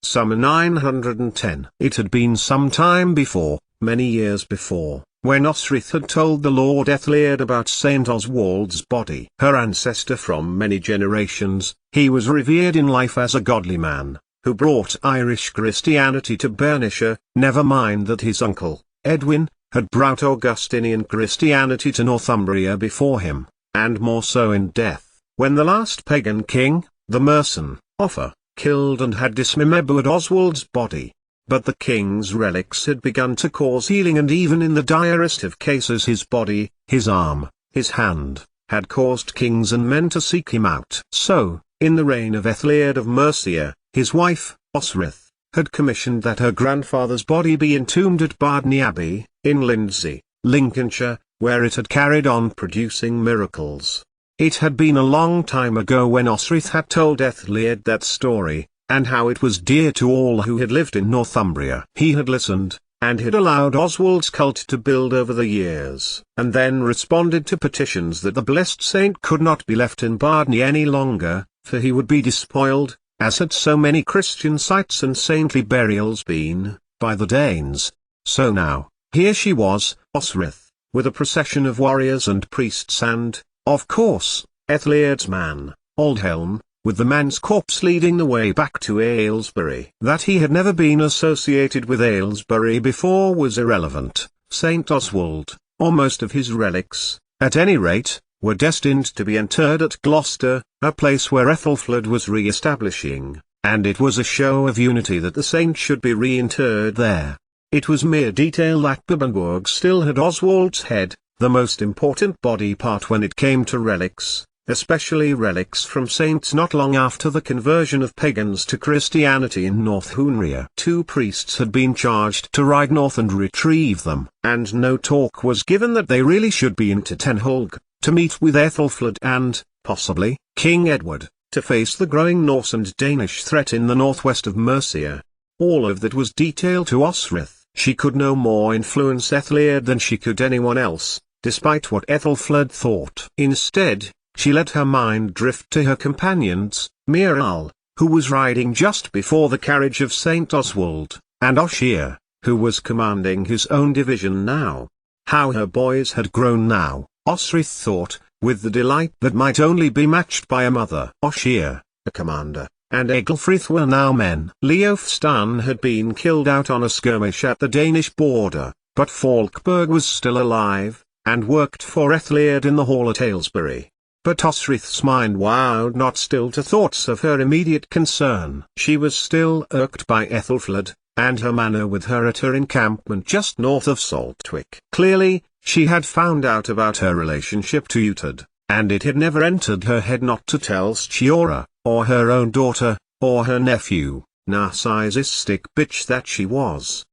Summer 910. It had been some time before, many years before, when Osrith had told the Lord Ethelred about St. Oswald's body. Her ancestor from many generations, he was revered in life as a godly man, who brought Irish Christianity to Bernicia, never mind that his uncle, Edwin, had brought Augustinian Christianity to Northumbria before him, and more so in death, when the last pagan king, the Mercian, Offa, killed and had dismembered Oswald's body. But the king's relics had begun to cause healing, and even in the direst of cases his body, his arm, his hand, had caused kings and men to seek him out. So, in the reign of Ethelred of Mercia, his wife, Osrith, had commissioned that her grandfather's body be entombed at Bardney Abbey, in Lindsey, Lincolnshire, where it had carried on producing miracles. It had been a long time ago when Osrith had told Ethelred that story, and how it was dear to all who had lived in Northumbria. He had listened, and had allowed Oswald's cult to build over the years, and then responded to petitions that the blessed saint could not be left in Bardney any longer, for he would be despoiled, as had so many Christian sites and saintly burials been, by the Danes. So now, here she was, Osrith, with a procession of warriors and priests and, of course, Ethelred's man, Aldhelm, with the man's corpse leading the way back to Aylesbury. That he had never been associated with Aylesbury before was irrelevant. St. Oswald, or most of his relics, at any rate, were destined to be interred at Gloucester, a place where Ethelfled was re-establishing, and it was a show of unity that the saint should be reinterred there. It was mere detail that Bibbenburg still had Oswald's head, the most important body part when it came to relics, especially relics from saints not long after the conversion of pagans to Christianity in Northumbria. 2 priests had been charged to ride north and retrieve them, and no talk was given that they really should be in Tenholg, to meet with Ethelfled and, possibly, King Edward, to face the growing Norse and Danish threat in the northwest of Mercia. All of that was detailed to Osrith. She could no more influence Ethelred than she could anyone else, despite what Ethelfled thought. Instead, she let her mind drift to her companions, Miral, who was riding just before the carriage of St. Oswald, and Ossier, who was commanding his own division now. How her boys had grown now, Osrith thought, with the delight that might only be matched by a mother. Ossier, a commander, and Egelfrith were now men. Leofstan had been killed out on a skirmish at the Danish border, but Falkberg was still alive, and worked for Ethelred in the hall at Aylesbury. But Osrith's mind wowed not still to thoughts of her immediate concern. She was still irked by Ethelfled, and her manner with her at her encampment just north of Saltwick. Clearly, she had found out about her relationship to Uhtred, and it had never entered her head not to tell Stiora, or her own daughter, or her nephew, narcissistic bitch that she was.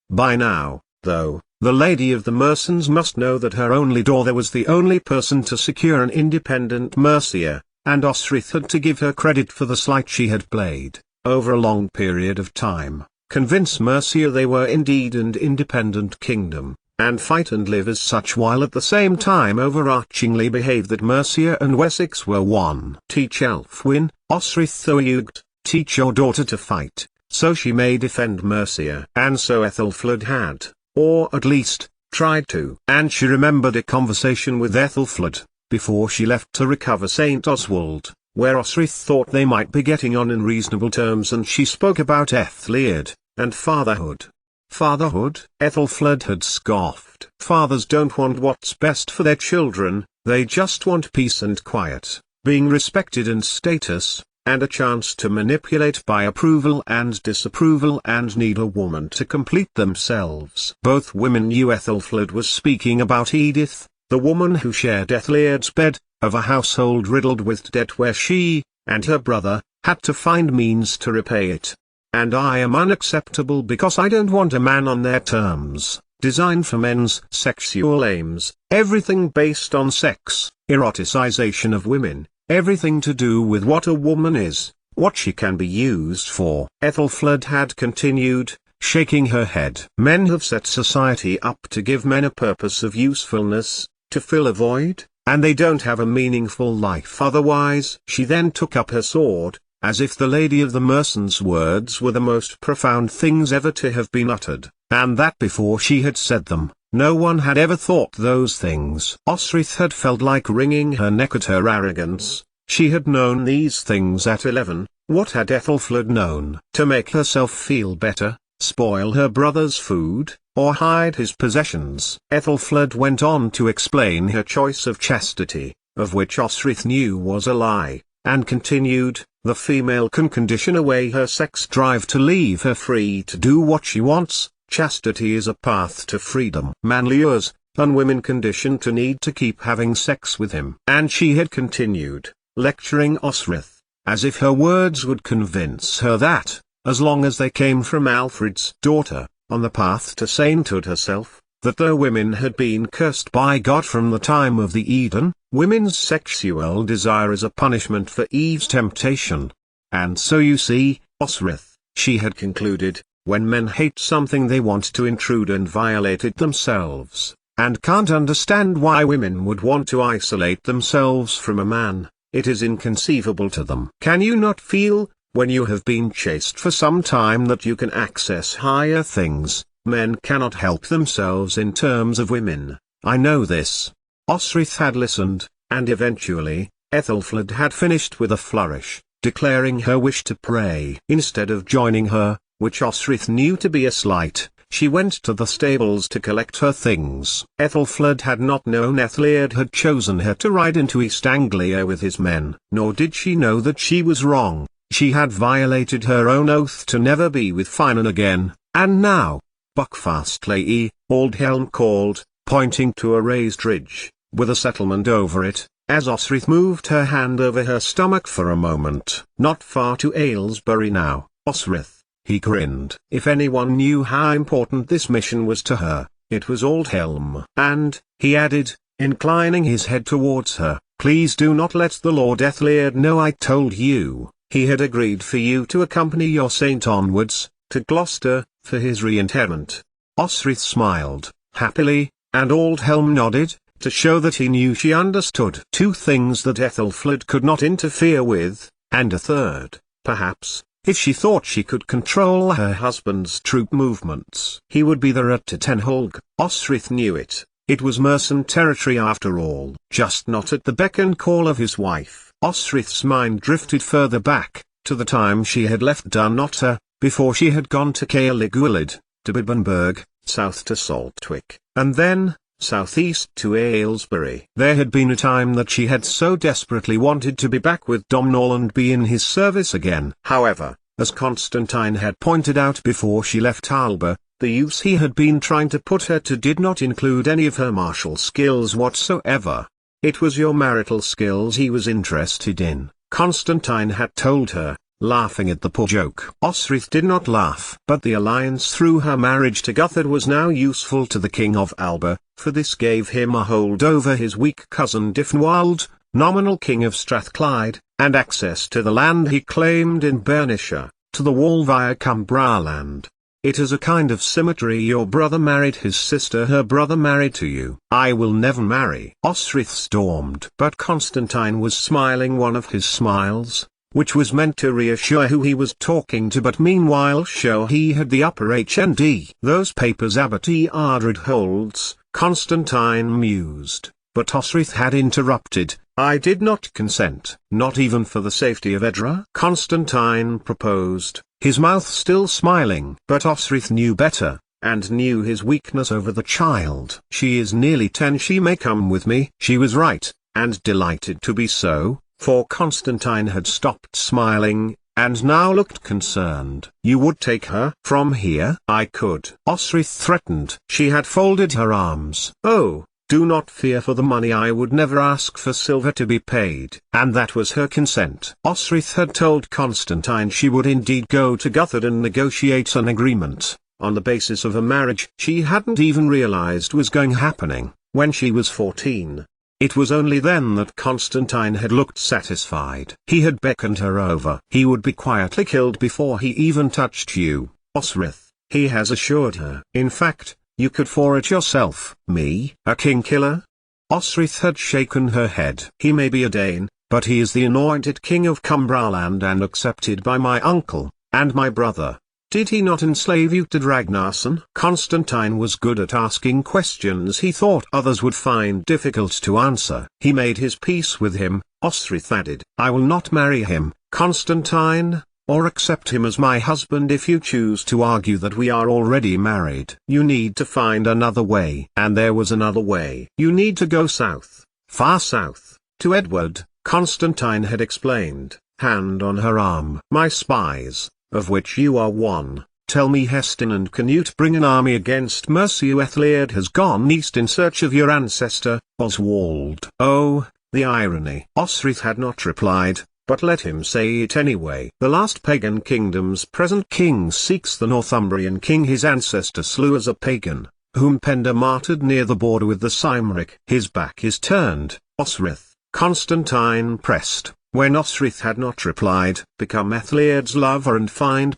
By now, though, the lady of the Mercians must know that her only daughter was the only person to secure an independent Mercia, and Osrith had to give her credit for the sleight she had played, over a long period of time, convince Mercia they were indeed an independent kingdom, and fight and live as such while at the same time overarchingly behave that Mercia and Wessex were one. Teach Elfwin, Osrith Though teach your daughter to fight, so she may defend Mercia. And so Ethelfled had, or at least, tried to. And she remembered a conversation with Ethelfled, before she left to recover St. Oswald, where Osrith thought they might be getting on in reasonable terms, and she spoke about Ethelred, and fatherhood. Fatherhood? Ethelfled had scoffed. Fathers don't want what's best for their children, they just want peace and quiet, being respected and status, and a chance to manipulate by approval and disapproval and need a woman to complete themselves. Both women knew Ethelfled was speaking about Edith, the woman who shared Ethelred's bed, of a household riddled with debt where she, and her brother, had to find means to repay it. And I am unacceptable because I don't want a man on their terms, designed for men's sexual aims, everything based on sex, eroticization of women, everything to do with what a woman is, what she can be used for. Ethelfled had continued, shaking her head. Men have set society up to give men a purpose of usefulness, to fill a void, and they don't have a meaningful life otherwise. She then took up her sword, as if the Lady of the Mercen's words were the most profound things ever to have been uttered, and that before she had said them, no one had ever thought those things. Osrith had felt like wringing her neck at her arrogance. She had known these things at 11, what had Ethelfled known? To make herself feel better, spoil her brother's food, or hide his possessions. Ethelfled went on to explain her choice of chastity, of which Osrith knew was a lie, and continued, the female can condition away her sex drive to leave her free to do what she wants. Chastity is a path to freedom. Man lures, and women condition to need to keep having sex with him. And she had continued, lecturing Osrith, as if her words would convince her that, as long as they came from Alfred's daughter, on the path to sainthood herself, that though women had been cursed by God from the time of the Eden, women's sexual desire is a punishment for Eve's temptation. And so you see, Osrith, she had concluded, when men hate something they want to intrude and violate it themselves, and can't understand why women would want to isolate themselves from a man, it is inconceivable to them. Can you not feel, when you have been chaste for some time, that you can access higher things? Men cannot help themselves in terms of women, I know this. Osrith had listened, and eventually, Ethelfled had finished with a flourish, declaring her wish to pray. Instead of joining her, which Osrith knew to be a slight, she went to the stables to collect her things. Ethelfled had not known Ethelred had chosen her to ride into East Anglia with his men, nor did she know that she was wrong. She had violated her own oath to never be with Finan again, and now, Buckfastleigh, Aldhelm called, pointing to a raised ridge, with a settlement over it, as Osrith moved her hand over her stomach for a moment. Not far to Aylesbury now, Osrith, he grinned. If anyone knew how important this mission was to her, it was Aldhelm. And, he added, inclining his head towards her, please do not let the Lord Ethelred know I told you. He had agreed for you to accompany your saint onwards, to Gloucester, for his reinterment. Osrith smiled, happily, and Aldhelm nodded, to show that he knew she understood. Two things that Ethelfled could not interfere with, and a third, perhaps, if she thought she could control her husband's troop movements. He would be there at Tenholg. Osrith knew it. It was Mercen territory after all. Just not at the beck and call of his wife. Osrith's mind drifted further back, to the time she had left Dunnottar, before she had gone to Caerliguilid, to Bibbenberg, south to Saltwick, and then, southeast to Aylesbury. There had been a time that she had so desperately wanted to be back with Domhnall and be in his service again. However, as Constantine had pointed out before she left Alba, the use he had been trying to put her to did not include any of her martial skills whatsoever. It was your marital skills he was interested in, Constantine had told her, laughing at the poor joke. Osrith did not laugh. But the alliance through her marriage to Guthred was now useful to the King of Alba, for this gave him a hold over his weak cousin Dyfnwald, nominal King of Strathclyde, and access to the land he claimed in Bernicia, to the wall via Cumbraland. It is a kind of symmetry. Your brother married his sister, her brother married to you. I will never marry. Osrith stormed. But Constantine was smiling one of his smiles, which was meant to reassure who he was talking to but meanwhile show he had the upper HND. Those papers Abbot Eardred holds, Constantine mused, but Osrith had interrupted. I did not consent. Not even for the safety of Edra? Constantine proposed, his mouth still smiling. But Osrith knew better, and knew his weakness over the child. She is nearly 10, she may come with me. She was right, and delighted to be so, for Constantine had stopped smiling, and now looked concerned. You would take her from here? I could. Osrith threatened. She had folded her arms. Oh, do not fear for the money. I would never ask for silver to be paid. And that was her consent. Osrith had told Constantine she would indeed go to Guthred and negotiate an agreement, on the basis of a marriage she hadn't even realized was happening, when she was 14. It was only then that Constantine had looked satisfied. He had beckoned her over. He would be quietly killed before he even touched you, Osrith, he has assured her. In fact, you could for it yourself. Me? A king killer? Osrith had shaken her head. He may be a Dane, but he is the anointed king of Cumbraland and accepted by my uncle, and my brother. Did he not enslave you to Ragnarsson? Constantine was good at asking questions he thought others would find difficult to answer. He made his peace with him. Osrith added, I will not marry him, Constantine, or accept him as my husband if you choose to argue that we are already married. You need to find another way. And there was another way. You need to go south, far south, to Edward, Constantine had explained, hand on her arm. My spies, of which you are one, tell me Heston and Canute bring an army against Mercia. Ethelred has gone east in search of your ancestor, Oswald. Oh, the irony. Osrith had not replied, but let him say it anyway. The last pagan kingdom's present king seeks the Northumbrian king his ancestor slew as a pagan, whom Penda martyred near the border with the Cymric. His back is turned, Osrith, Constantine pressed. When Osrith had not replied, become Ethelred's lover and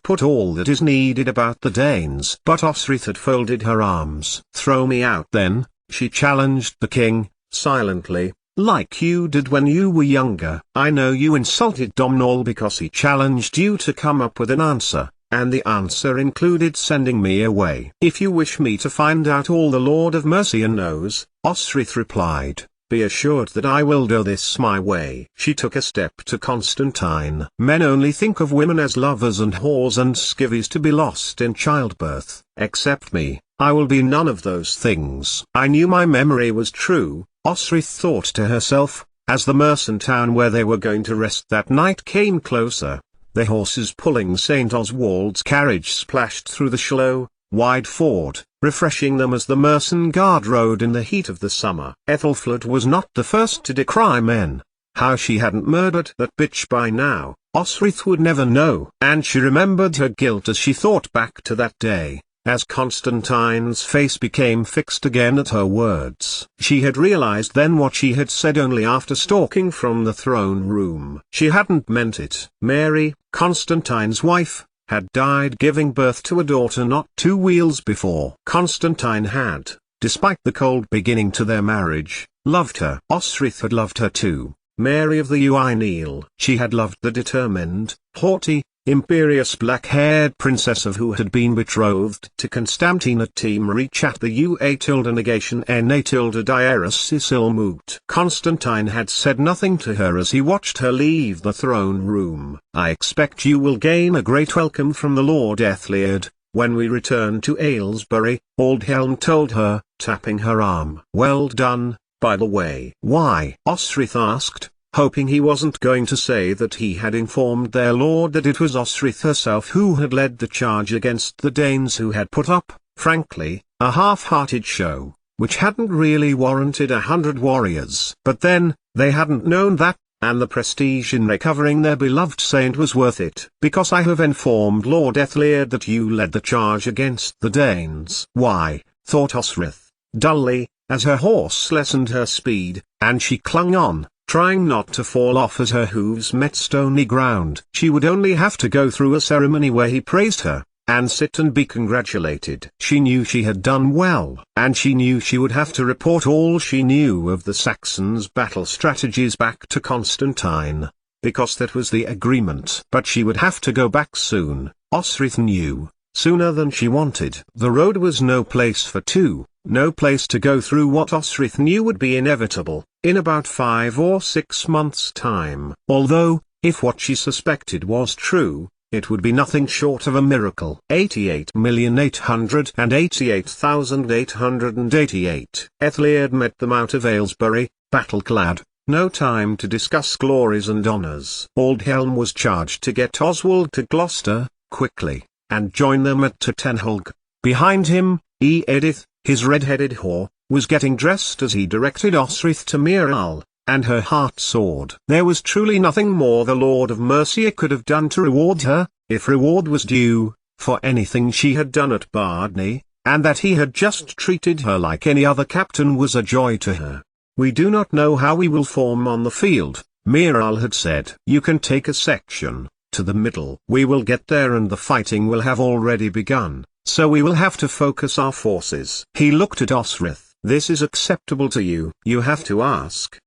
put all that is needed about the Danes. But Osrith had folded her arms. Throw me out then, she challenged the king, silently, like you did when you were younger. I know you insulted Domnall because he challenged you to come up with an answer, and the answer included sending me away. If you wish me to find out all the Lord of Mercia knows, Osrith replied, be assured that I will do this my way. She took a step to Constantine. Men only think of women as lovers and whores and skivvies to be lost in childbirth. Accept me, I will be none of those things. I knew my memory was true, Osrith thought to herself, as the Mercian town where they were going to rest that night came closer. The horses pulling St. Oswald's carriage splashed through the shallow, wide ford, refreshing them as the Mercian guard rode in the heat of the summer. Ethelfled was not the first to decry men. How she hadn't murdered that bitch by now, Osrith would never know. And she remembered her guilt as she thought back to that day, as Constantine's face became fixed again at her words. She had realized then what she had said only after stalking from the throne room. She hadn't meant it. Mary, Constantine's wife, had died giving birth to a daughter not 2 wheels before. Constantine had, despite the cold beginning to their marriage, loved her. Osrith had loved her too, Mary of the Uineal. She had loved the determined, haughty, imperious black-haired princess of who had been betrothed to Constantina Temerich at the Ua-negation-Na-Diarus-Sisilmut. Constantine had said nothing to her as he watched her leave the throne room. I expect you will gain a great welcome from the Lord Ethelred, when we return to Aylesbury, Aldhelm told her, tapping her arm. Well done, by the way. Why? Osrith asked, hoping he wasn't going to say that he had informed their lord that it was Osrith herself who had led the charge against the Danes who had put up, frankly, a half-hearted show, which hadn't really warranted 100 warriors. But then, they hadn't known that, and the prestige in recovering their beloved saint was worth it. Because I have informed Lord Ethelred that you led the charge against the Danes. Why, thought Osrith, dully, as her horse lessened her speed, and she clung on, trying not to fall off as her hooves met stony ground. She would only have to go through a ceremony where he praised her, and sit and be congratulated. She knew she had done well, and she knew she would have to report all she knew of the Saxons' battle strategies back to Constantine, because that was the agreement. But she would have to go back soon, Osrith knew, sooner than she wanted. The road was no place for two, no place to go through what Osrith knew would be inevitable, in about 5 or 6 months' time. Although, if what she suspected was true, it would be nothing short of a miracle. 88,888,888. Ethelred met them out of Aylesbury, battle-clad, no time to discuss glories and honours. Aldhelm was charged to get Oswald to Gloucester, quickly, and join them at Totenhulg. Behind him, Edith, his red-headed whore, was getting dressed as he directed Osrith to Miral, and her heart soared. There was truly nothing more the Lord of Mercia could have done to reward her, if reward was due, for anything she had done at Bardney, and that he had just treated her like any other captain was a joy to her. We do not know how we will form on the field, Miral had said. You can take a section, to the middle. We will get there and the fighting will have already begun, so we will have to focus our forces. He looked at Osrith. This is acceptable to you? You have to ask.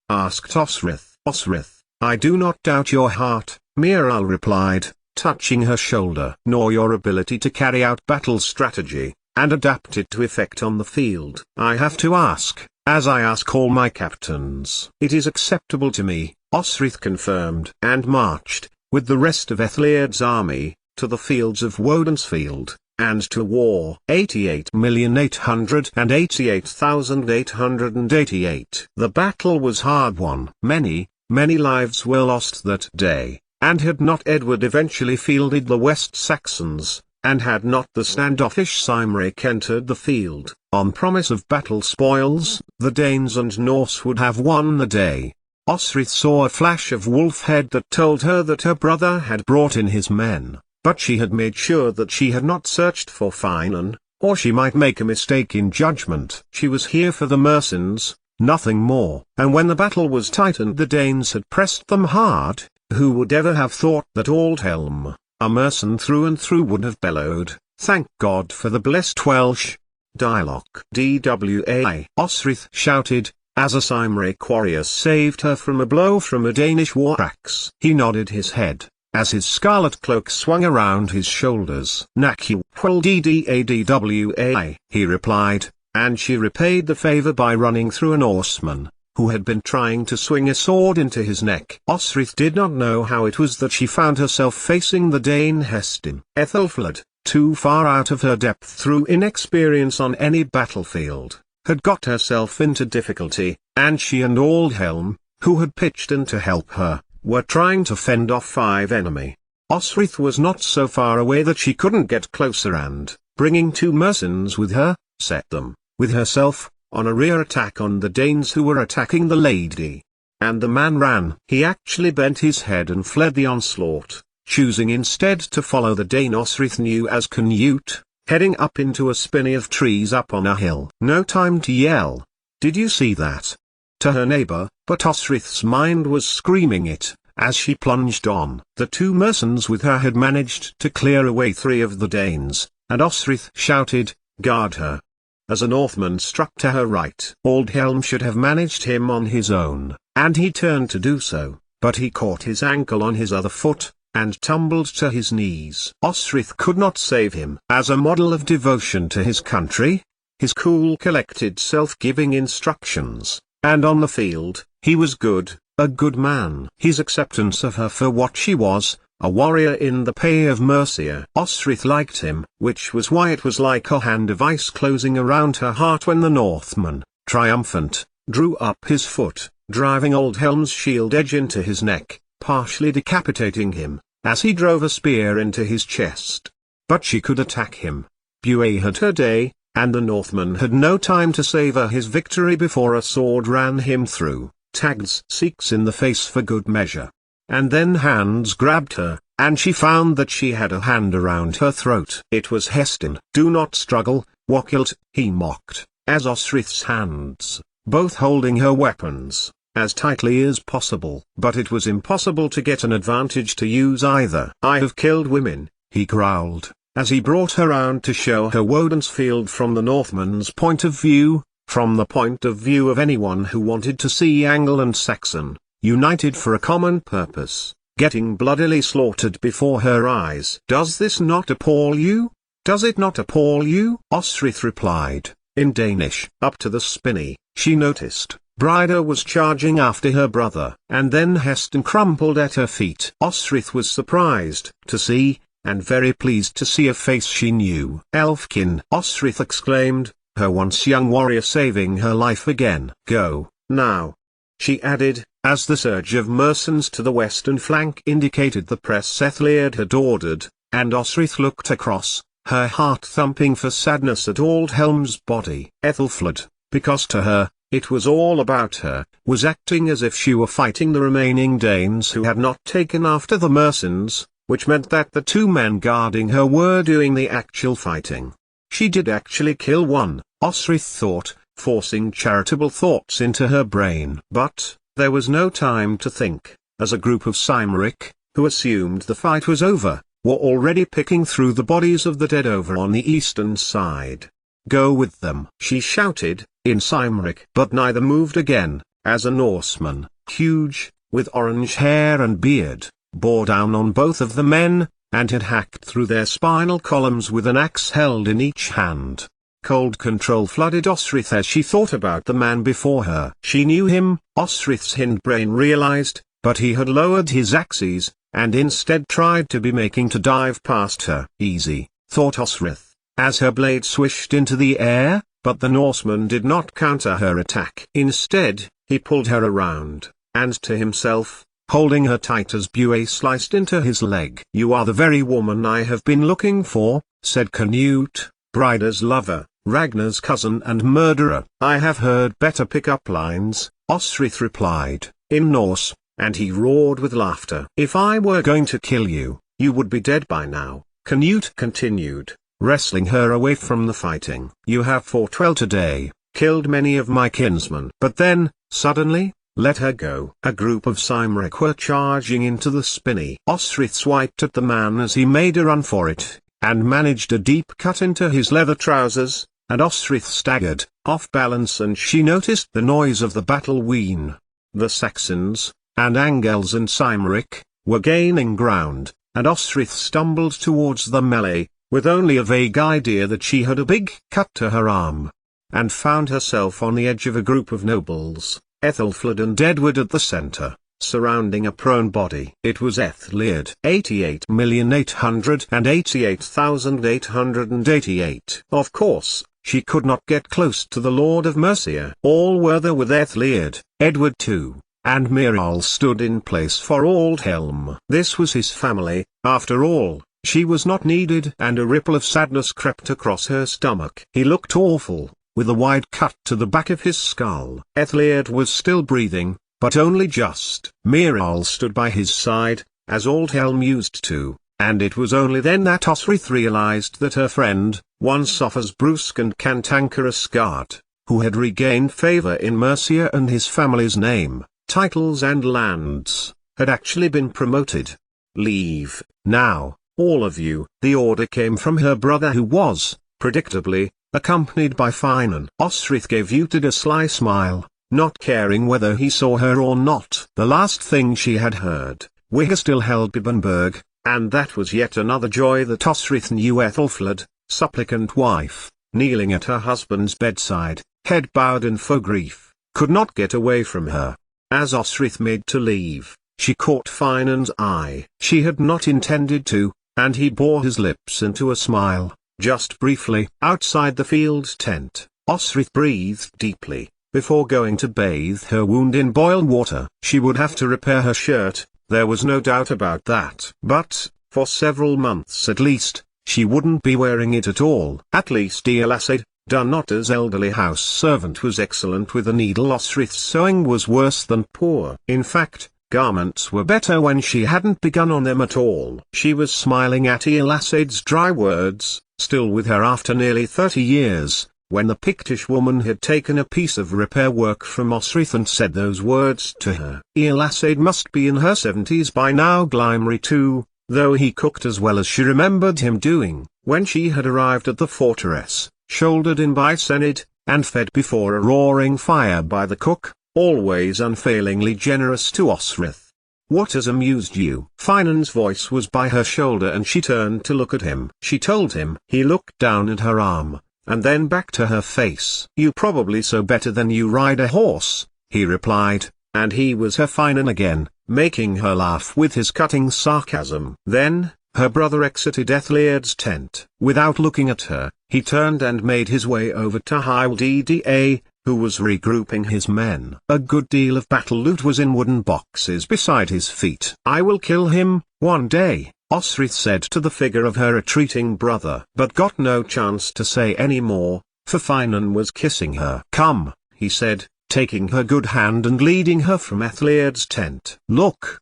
Asked Osrith. Osrith, "I do not doubt your heart," Miral replied, touching her shoulder, "nor your ability to carry out battle strategy, and adapt it to effect on the field. I have to ask, as I ask all my captains." "It is acceptable to me," Osrith confirmed, and marched, with the rest of Ethelred's army, to the fields of Woden'sfield, and to war. 88,888,888. The battle was hard won. Many lives were lost that day, and had not Edward eventually fielded the West Saxons, and had not the standoffish Cymric entered the field, on promise of battle spoils, the Danes and Norse would have won the day. Osrith saw a flash of wolf head that told her that her brother had brought in his men. But she had made sure that she had not searched for Finan, or she might make a mistake in judgment. She was here for the mercenaries, nothing more. And when the battle was tight and the Danes had pressed them hard, who would ever have thought that Aldhelm, a mercenary through and through, would have bellowed, "Thank God for the blessed Welsh." Dialogue. DWA. Osrith shouted, as a Cymric warrior saved her from a blow from a Danish war axe. He nodded his head, as his scarlet cloak swung around his shoulders. "Naku Pwel Ddadwa," he replied, and she repaid the favor by running through a Norseman, who had been trying to swing a sword into his neck. Osrith did not know how it was that she found herself facing the Dane Hestin. Ethelfled, too far out of her depth through inexperience on any battlefield, had got herself into difficulty, and she and Aldhelm, who had pitched in to help her, were trying to fend off 5 enemy. Osrith was not so far away that she couldn't get closer and, bringing 2 mercenaries with her, set them, with herself, on a rear attack on the Danes who were attacking the lady. And the man ran. He actually bent his head and fled the onslaught, choosing instead to follow the Dane Osrith knew as Canute, heading up into a spinney of trees up on a hill. No time to yell, "Did you see that?" to her neighbor, but Osrith's mind was screaming it, as she plunged on. The 2 mercenaries with her had managed to clear away 3 of the Danes, and Osrith shouted, "Guard her!" as a Northman struck to her right. Aldhelm should have managed him on his own, and he turned to do so, but he caught his ankle on his other foot, and tumbled to his knees. Osrith could not save him. As a model of devotion to his country, his cool collected self giving instructions, and on the field, he was good, a good man. His acceptance of her for what she was, a warrior in the pay of Mercia. Osrith liked him, which was why it was like a hand of ice closing around her heart when the Northman, triumphant, drew up his foot, driving Aldhelm's shield edge into his neck, partially decapitating him, as he drove a spear into his chest. But she could attack him. Bué had her day, and the Northman had no time to savor his victory before a sword ran him through, tagged 6 in the face for good measure. And then hands grabbed her, and she found that she had a hand around her throat. It was Hestin. "Do not struggle, Wakilt," he mocked, as Osrith's hands, both holding her weapons, as tightly as possible. But it was impossible to get an advantage to use either. "I have killed women," he growled, as he brought her round to show her Woden'sfield from the Northman's point of view, from the point of view of anyone who wanted to see Angle and Saxon, united for a common purpose, getting bloodily slaughtered before her eyes. "Does this not appall you? Does it not appall you?" Osrith replied, in Danish. Up to the spinney, she noticed, Bryda was charging after her brother. And then Heston crumpled at her feet. Osrith was surprised to see, and very pleased to see a face she knew. "Elfkin!" Osrith exclaimed, her once young warrior saving her life again. "Go, now," she added, as the surge of mercenaries to the western flank indicated the press Ethelred had ordered, and Osrith looked across, her heart thumping for sadness at Aldhelm's body. Ethelfled, because to her, it was all about her, was acting as if she were fighting the remaining Danes who had not taken after the mercenaries, which meant that the 2 men guarding her were doing the actual fighting. She did actually kill one, Osrith thought, forcing charitable thoughts into her brain. But there was no time to think, as a group of Cymric, who assumed the fight was over, were already picking through the bodies of the dead over on the eastern side. "Go with them," she shouted, in Cymric. But neither moved again, as a Norseman, huge, with orange hair and beard, bore down on both of the men, and had hacked through their spinal columns with an axe held in each hand. Cold control flooded Osrith as she thought about the man before her. She knew him, Osrith's hindbrain realized, but he had lowered his axes, and instead tried to be making to dive past her. Easy, thought Osrith, as her blade swished into the air, but the Norseman did not counter her attack. Instead, he pulled her around, and to himself, holding her tight as Buey sliced into his leg. "You are the very woman I have been looking for," said Canute, Brida's lover, Ragnar's cousin and murderer. "I have heard better pick-up lines," Osrith replied, in Norse, and he roared with laughter. "If I were going to kill you, you would be dead by now," Canute continued, wrestling her away from the fighting. "You have fought well today, killed many of my kinsmen." But then, suddenly, let her go. A group of Cymric were charging into the spinney. Osrith swiped at the man as he made a run for it, and managed a deep cut into his leather trousers, and Osrith staggered, off balance, and she noticed the noise of the battle ween. The Saxons, and Angels and Cymric, were gaining ground, and Osrith stumbled towards the melee, with only a vague idea that she had a big cut to her arm, and found herself on the edge of a group of nobles, Ethelfled and Edward at the center, surrounding a prone body. It was Ethelred. 88,888,888. Of course, she could not get close to the Lord of Mercia. All were there with Ethelred, Edward too, and Miriel stood in place for Aldhelm. This was his family, after all. She was not needed, and a ripple of sadness crept across her stomach. He looked awful, with a wide cut to the back of his skull. Ethelred was still breathing, but only just. Miriel stood by his side, as Aldhelm used to, and it was only then that Osrith realized that her friend, once Offa's brusque and cantankerous guard, who had regained favor in Mercia and his family's name, titles and lands, had actually been promoted. "Leave, now, all of you." The order came from her brother, who was, predictably, accompanied by Finan. Osrith gave Uhtred a sly smile, not caring whether he saw her or not. The last thing she had heard, Wigga still held Bibbenberg, and that was yet another joy that Osrith knew. Ethelfled, supplicant wife, kneeling at her husband's bedside, head bowed in faux grief, could not get away from her. As Osrith made to leave, she caught Finan's eye. She had not intended to, and he bore his lips into a smile. Just briefly. Outside the field tent, Osrith breathed deeply, before going to bathe her wound in boiled water. She would have to repair her shirt, there was no doubt about that. But, for several months at least, she wouldn't be wearing it at all. At least Elised, Dunnottar's elderly house servant, was excellent with a needle. Osrith's sewing was worse than poor. In fact, garments were better when she hadn't begun on them at all. She was smiling at Elised's dry words, still with her after nearly 30 years, when the Pictish woman had taken a piece of repair work from Osrith and said those words to her. Elised must be in her 70s by now. Glimmery too, though he cooked as well as she remembered him doing, when she had arrived at the fortress, shouldered in by Sened, and fed before a roaring fire by the cook, always unfailingly generous to Osrith. "What has amused you?" Finan's voice was by her shoulder, and she turned to look at him. She told him. He looked down at her arm, and then back to her face. "You probably sew better than you ride a horse," he replied, and he was her Finan again, making her laugh with his cutting sarcasm. Then, her brother exited Ethelred's tent. Without looking at her, he turned and made his way over to Hildda, who was regrouping his men. A good deal of battle loot was in wooden boxes beside his feet. "I will kill him, one day," Osrith said to the figure of her retreating brother, but got no chance to say any more, for Finan was kissing her. "Come," he said, taking her good hand and leading her from Ethelred's tent. "Look,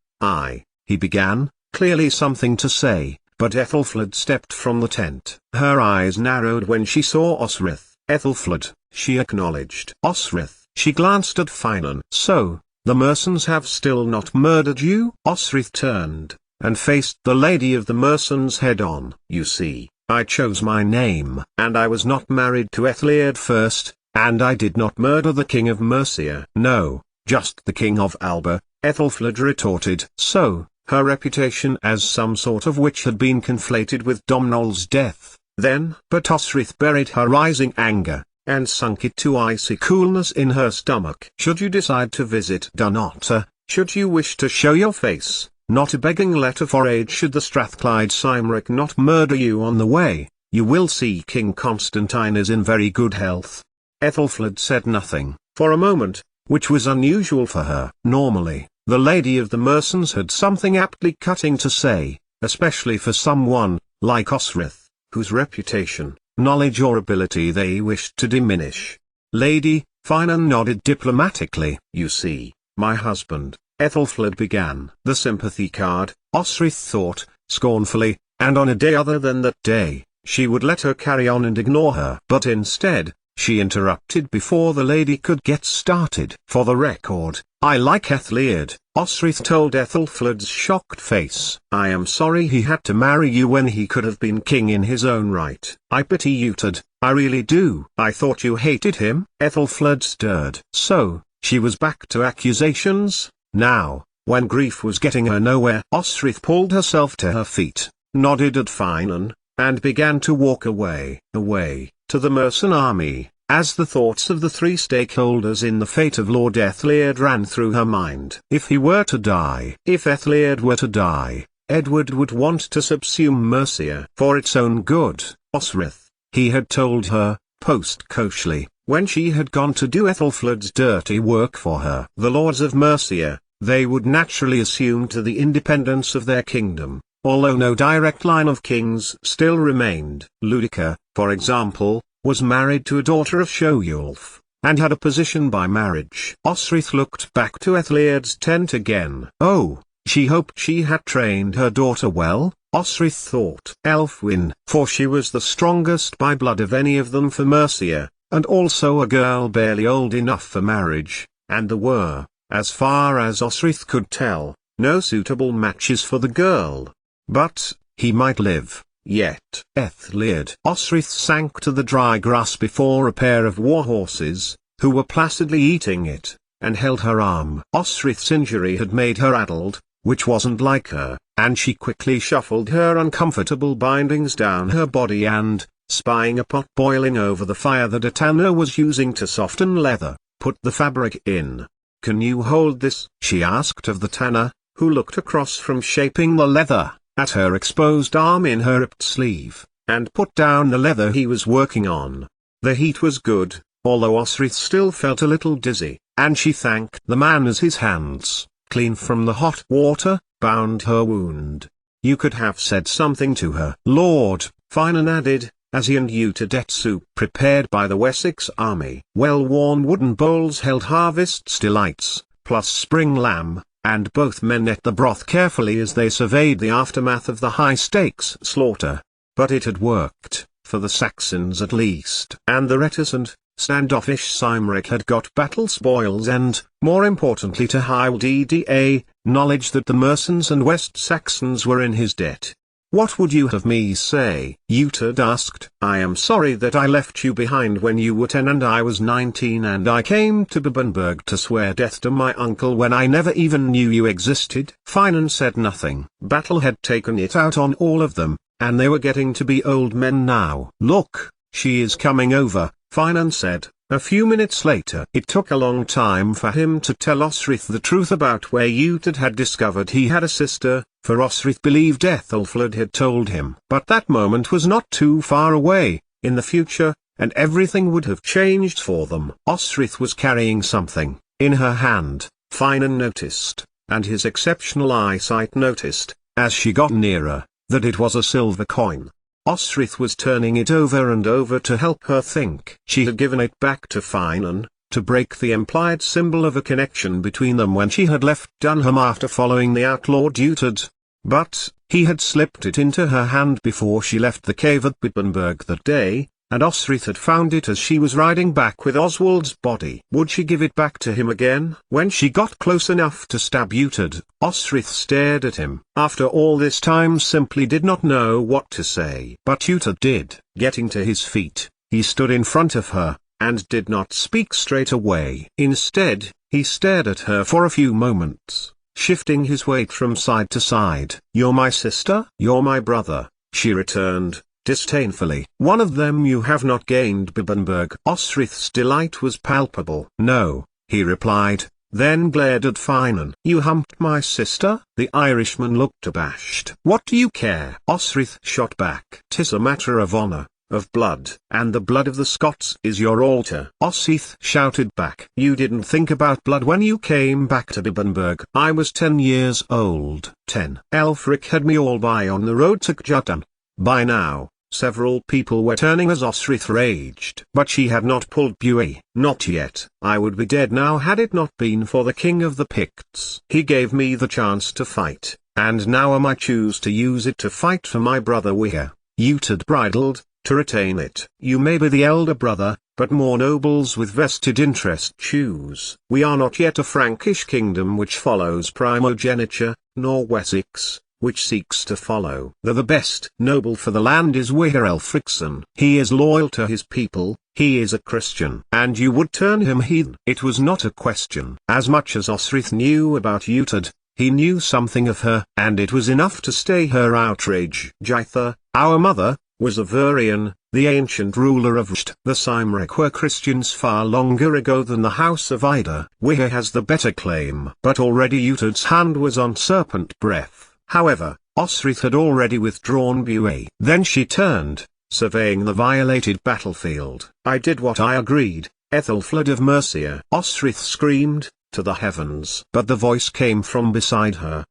he began, clearly something to say, but Ethelfled stepped from the tent. Her eyes narrowed when she saw Osrith. "Ethelfled," she acknowledged. "Osrith." She glanced at Finan. "So, the Mersons have still not murdered you?" Osrith turned, and faced the lady of the Mersons head on. "You see, I chose my name. And I was not married to Ethelred first, and I did not murder the king of Mercia. No, just the king of Alba, Ethelfled retorted. So, her reputation as some sort of witch had been conflated with Domhnall's death, then? But Osrith buried her rising anger, and sunk it to icy coolness in her stomach. Should you decide to visit Dunnottar, should you wish to show your face, not a begging letter for aid should the Strathclyde Cymric not murder you on the way, you will see King Constantine is in very good health. Ethelfled said nothing, for a moment, which was unusual for her. Normally, the Lady of the Mersons had something aptly cutting to say, especially for someone, like Osrith, whose reputation, knowledge or ability they wished to diminish. Lady Finan nodded diplomatically. You see, my husband, Ethelfled began. The sympathy card, Osrith thought, scornfully, and on a day other than that day, she would let her carry on and ignore her. But instead, she interrupted before the lady could get started. For the record, I like Aethliad, Osrith told Ethelfled's shocked face. I am sorry he had to marry you when he could have been king in his own right. I pity Uhtred, I really do. I thought you hated him. Ethelfled stirred. So, she was back to accusations, now, when grief was getting her nowhere. Osrith pulled herself to her feet, nodded at Finan, and began to walk away. Away, to the Merson army, as the thoughts of the three stakeholders in the fate of Lord Aethliad ran through her mind. If he were to die, if Aethliad were to die, Edward would want to subsume Mercia for its own good. Osrith, he had told her, post-coachly, when she had gone to do Ethelfled's dirty work for her. The lords of Mercia, they would naturally assume to the independence of their kingdom, although no direct line of kings still remained. Ludica, for example, was married to a daughter of Ceolwulf, and had a position by marriage. Osrith looked back to Aethliad's tent again. Oh, she hoped she had trained her daughter well, Osrith thought. Elfwin, for she was the strongest by blood of any of them for Mercia, and also a girl barely old enough for marriage, and there were, as far as Osrith could tell, no suitable matches for the girl. But, he might live, yet. Aethliad. Osrith sank to the dry grass before a pair of warhorses, who were placidly eating it, and held her arm. Osrith's injury had made her addled, which wasn't like her, and she quickly shuffled her uncomfortable bindings down her body and, spying a pot boiling over the fire that a tanner was using to soften leather, put the fabric in. Can you hold this? She asked of the tanner, who looked across from shaping the leather, at her exposed arm in her ripped sleeve, and put down the leather he was working on. The heat was good, although Osrith still felt a little dizzy, and she thanked the man as his hands, clean from the hot water, bound her wound. You could have said something to her. Lord, Finan added, as he and Uhtred ate soup prepared by the Wessex army. Well-worn wooden bowls held harvest's delights, plus spring lamb, and both men ate the broth carefully as they surveyed the aftermath of the high-stakes slaughter. But it had worked, for the Saxons at least. And the reticent, standoffish Cymric had got battle spoils and, more importantly to Hildda, knowledge that the Mersons and West Saxons were in his debt. What would you have me say? Uhtred asked. I am sorry that I left you behind when you were 10 and I was 19 and I came to Bebbanburg to swear death to my uncle when I never even knew you existed. Finan said nothing. Battle had taken it out on all of them, and they were getting to be old men now. Look, she is coming over, Finan said. A few minutes later. It took a long time for him to tell Osrith the truth about where Uhtred had discovered he had a sister, for Osrith believed Ethelfled had told him. But that moment was not too far away, in the future, and everything would have changed for them. Osrith was carrying something, in her hand, Finan noticed, and his exceptional eyesight noticed, as she got nearer, that it was a silver coin. Osrith was turning it over and over to help her think. She had given it back to Finan, to break the implied symbol of a connection between them when she had left Dunham after following the outlawed Uhtred. But, he had slipped it into her hand before she left the cave at Bebbanburg that day, and Osrith had found it as she was riding back with Oswald's body. Would she give it back to him again? When she got close enough to stab Uhtred, Osrith stared at him. After all this time simply did not know what to say. But Uhtred did. Getting to his feet, he stood in front of her, and did not speak straight away. Instead, he stared at her for a few moments, shifting his weight from side to side. "You're my sister? You're my brother," she returned, disdainfully. "One of them you have not gained." Bibbenberg. Osrith's delight was palpable. "No," he replied, then glared at Finan. "You humped my sister?" The Irishman looked abashed. "What do you care?" Osrith shot back. "'Tis a matter of honor, of blood. And the blood of the Scots is your altar." Osrith shouted back. "You didn't think about blood when you came back to Bibbenberg." "I was 10 years old." 10. Elfric had me all by on the road to Kjartan. By now, several people were turning as Osrith raged. But she had not pulled Buey. "Not yet. I would be dead now had it not been for the king of the Picts. He gave me the chance to fight, and now I might choose to use it to fight for my brother Wiha." Utad bridled, "To retain it. You may be the elder brother, but more nobles with vested interest choose. We are not yet a Frankish kingdom which follows primogeniture, nor Wessex, which seeks to follow. The best noble for the land is Wiha Elfricson. He is loyal to his people, he is a Christian. And you would turn him heathen." It was not a question. As much as Osrith knew about Utad, he knew something of her, and it was enough to stay her outrage. "Jaitha, our mother, was a Varian, the ancient ruler of Rst. The Cymric were Christians far longer ago than the house of Ida. Wiha has the better claim." But already Utad's hand was on serpent breath. However, Osrith had already withdrawn Buey. Then she turned, surveying the violated battlefield. "I did what I agreed, Ethelfled of Mercia." Osrith screamed, to the heavens. But the voice came from beside her.